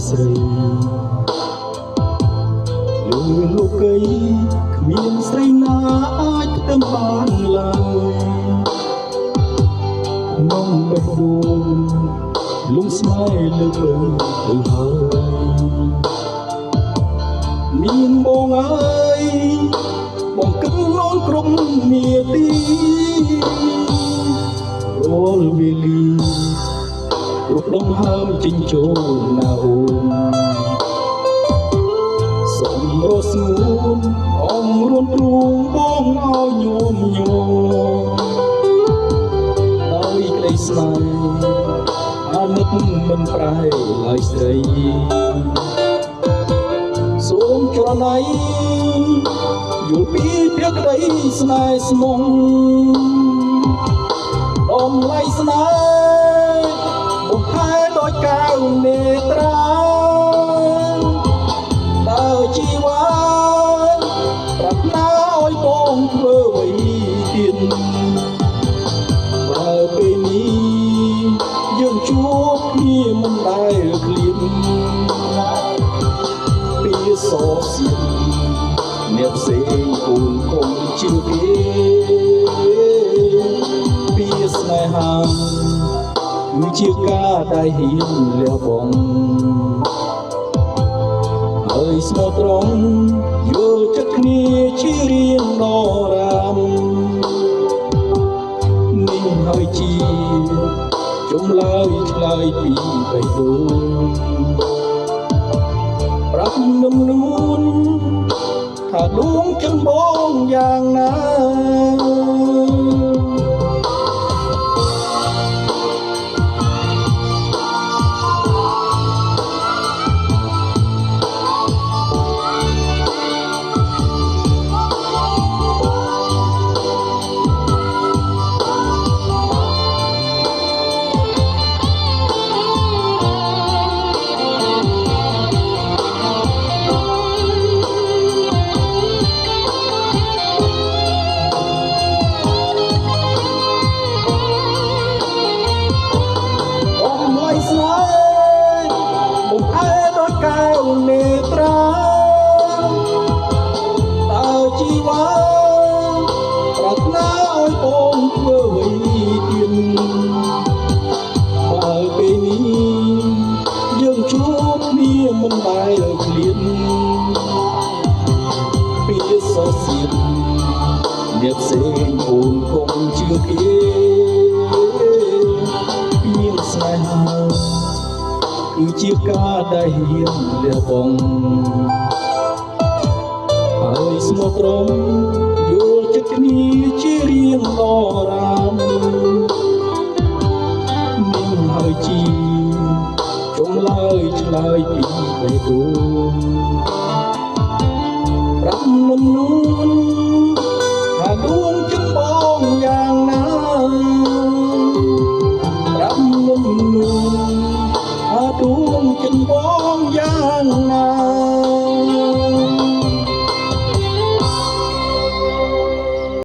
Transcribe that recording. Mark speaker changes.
Speaker 1: ស្រីលើលោកីគ្មានស្រីណាអាចទៅបានឡើយក្នុងបេះដូងលំស្នេហ៍លើពេញទៅហើយមានបងអើយបងគិតនោនគ្រប់នាទីរាល់វេលារូបដងហើមចេញចូលណាអូនសូមរស់ស្ងួនអងរួនទ្រូងបងឲ្យញោមញោមដោយក្តីស្នេហ៍អាណិតមិនប្រែឡើយស្រីសូមច្រណៃយល់ពីភាពក្តីស្នេហ៍ស្មងដំឡៃស្នេហ៍បំផែដោយកៅនេត្រាដើរជីវ៉ាប្រាថ្នាឲ្យបងធ្វើអ្វីទៀតបើពេលនេះយើងជួបគ្នាមិនដែលឃ្លានពីសោសៀនអ្នកផ្សេងគូនកុំជឿគេពីស្នេហាគឺជាការដែលហ៊ានលះបង់ហើយស្មោះត្រង់យល់ចិត្តគ្នាជារៀងដរាមនេះហើយជាចម្លើយឆ្លើយពីបេះដូងប្រាប់នឹមនួនថាដួងចិនបងយ៉ាងណានេត្រាតើជីវ៉ាប្រាថ្នាឲ្យបងធ្វើអ្វីទៀតបើពេលនេះយើងជួបគ្នាមិនដែលឃ្លានពីសោសៀនអ្នកផ្សេងអូនកុំជឿគេពីស្នេហាគឺជាការដែលហ៊ានលះបង់ហើយស្មោះត្រង់យល់ចិត្តគ្នាជារៀងដរាមនេះហើយជាចម្លើយឆ្លើយពីបេះដូងប្រាប់នឹមនួនថាដួងចិនបងយ៉ាងណាប្រាប់នឹមនួនដួងចិនបងយ៉ាងណា